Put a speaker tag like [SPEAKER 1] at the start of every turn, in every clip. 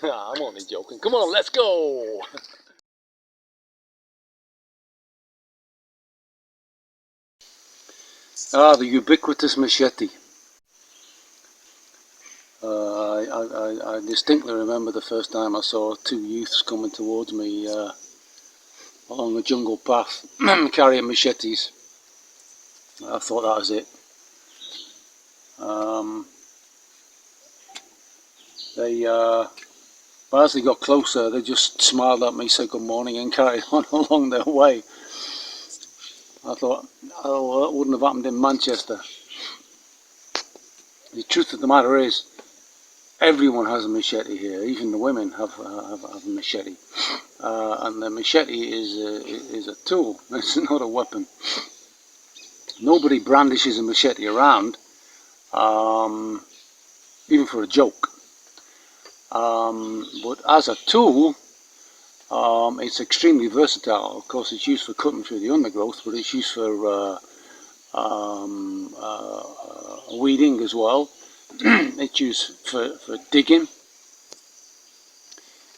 [SPEAKER 1] I'm only joking. Come on, let's go! Ah, the ubiquitous machete. I distinctly remember the first time I saw two youths coming towards me along a jungle path carrying machetes. I thought that was it. Um, but as they got closer, they just smiled at me, said good morning, and carried on along their way. I thought, oh, well, that wouldn't have happened in Manchester. The truth of the matter is, everyone has a machete here. Even the women have a machete, and the machete is a tool. It's not a weapon. Nobody brandishes a machete around, even for a joke. But as a tool, it's extremely versatile. Of course, it's used for cutting through the undergrowth, but it's used for weeding as well. It's used for digging.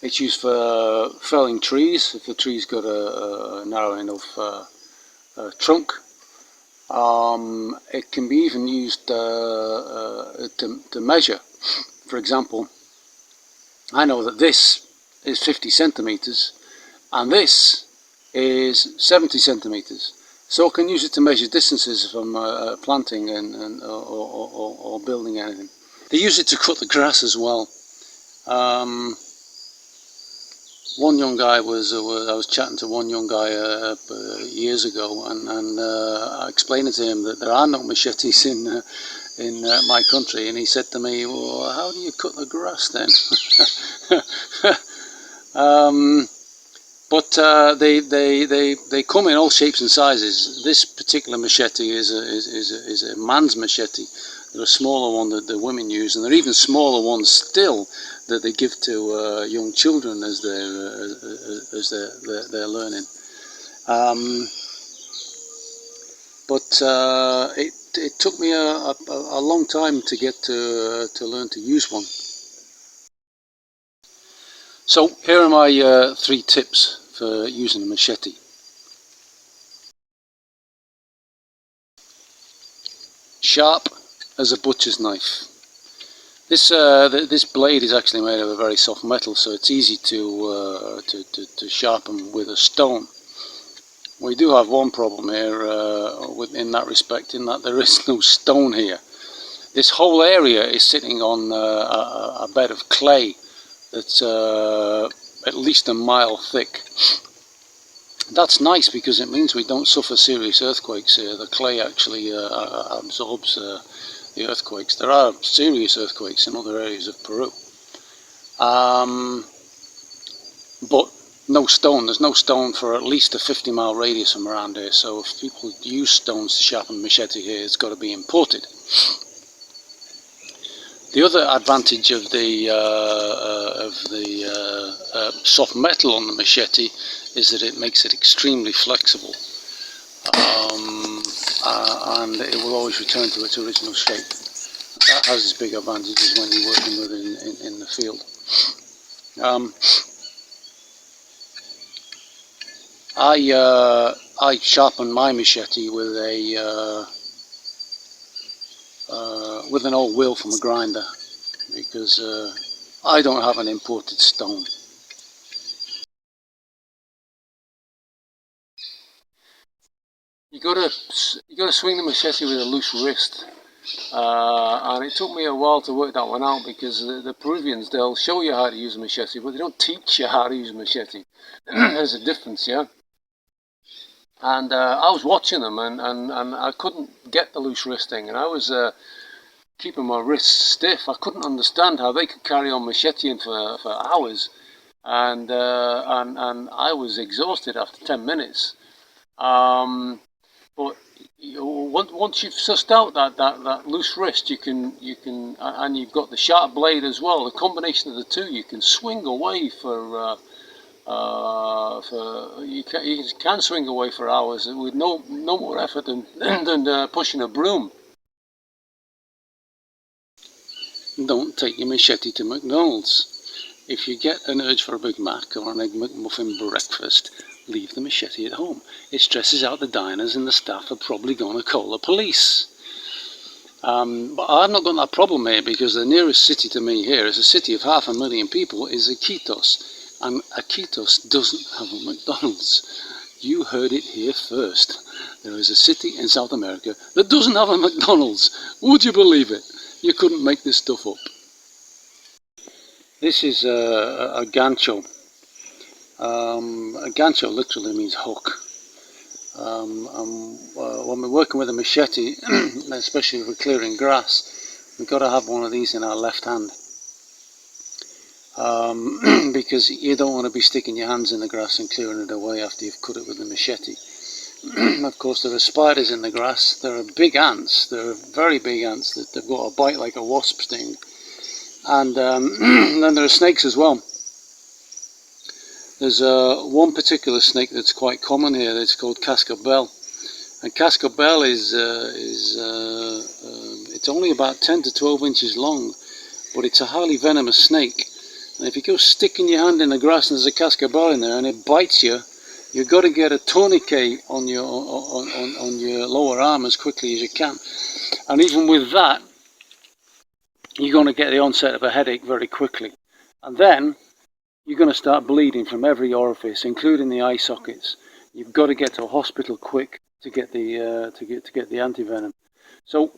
[SPEAKER 1] It's used for felling trees if the tree's got a narrow enough trunk. It can be even used to measure. For example, I know that this is 50 centimeters and this is 70 centimeters. So I can use it to measure distances from planting or building anything. They use it to cut the grass as well. One young guy I was chatting to one young guy years ago, and I explained to him that there are no machetes in my country, and he said to me, "Well, how do you cut the grass then?" But they come in all shapes and sizes. This particular machete is a man's machete. There's a smaller one that the women use, and there are even smaller ones still that they give to young children as they're learning. But it took me a long time to get to learn to use one. So here are my 3 tips for using a machete. Sharp as a butcher's knife. This blade is actually made of a very soft metal, so it's easy to sharpen with a stone. We do have one problem here in that respect, in that there is no stone here. This whole area is sitting on a bed of clay that's at least a mile thick. That's nice because it means we don't suffer serious earthquakes here. The clay actually absorbs the earthquakes. There are serious earthquakes in other areas of Peru. But no stone. There's no stone for at least a 50-mile radius from around here. So if people use stones to sharpen machete here, it's got to be imported. The other advantage of the soft metal on the machete is that it makes it extremely flexible, and it will always return to its original shape. That has its big advantages when you're working with it in the field. I sharpen my machete with an old wheel from a grinder because I don't have an imported stone. You gotta swing the machete with a loose wrist, and it took me a while to work that one out because the Peruvians, they'll show you how to use a machete, but they don't teach you how to use a machete. There's a difference, yeah. And I was watching them, and I couldn't get the loose wrist thing, and I was keeping my wrists stiff. I couldn't understand how they could carry on macheteing for hours, and I was exhausted after 10 minutes. But once you've sussed out that loose wrist, you can and you've got the sharp blade as well. The combination of the two, you can swing away you can swing away for hours with no more effort than pushing a broom. Don't take your machete to McDonald's. if you get an urge for a Big Mac or an Egg McMuffin breakfast, leave the machete at home. It stresses out the diners and the staff are probably going to call the police. But I've not got that problem here, because the nearest city to me here is a city of 500,000 people, is Iquitos. And Iquitos doesn't have a McDonald's. You heard it here first. There is a city in South America that doesn't have a McDonald's. Would you believe it? You couldn't make this stuff up. This is a gancho. A gancho literally means hook. When we're working with a machete, especially if we're clearing grass, we've got to have one of these in our left hand. Because you don't want to be sticking your hands in the grass and clearing it away after you've cut it with the machete. Of course, there are spiders in the grass. There are big ants. There are very big ants that they've got a bite like a wasp sting. And then there are snakes as well. There's one particular snake that's quite common here. It's called cascabel. And cascabel is it's only about 10 to 12 inches long, but it's a highly venomous snake. And if you go sticking your hand in the grass and there's a cascabel in there and it bites you, you've got to get a tourniquet on your lower arm as quickly as you can. And even with that, you're going to get the onset of a headache very quickly. And then you're going to start bleeding from every orifice, including the eye sockets. You've got to get to a hospital quick to get the antivenom. So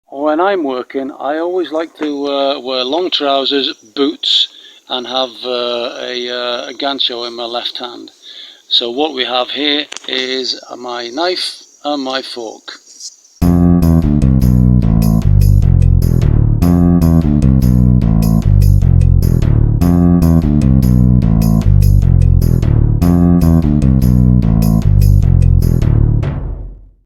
[SPEAKER 1] when I'm working, I always like to wear long trousers, boots, and have a gancho in my left hand. So what we have here is my knife and my fork.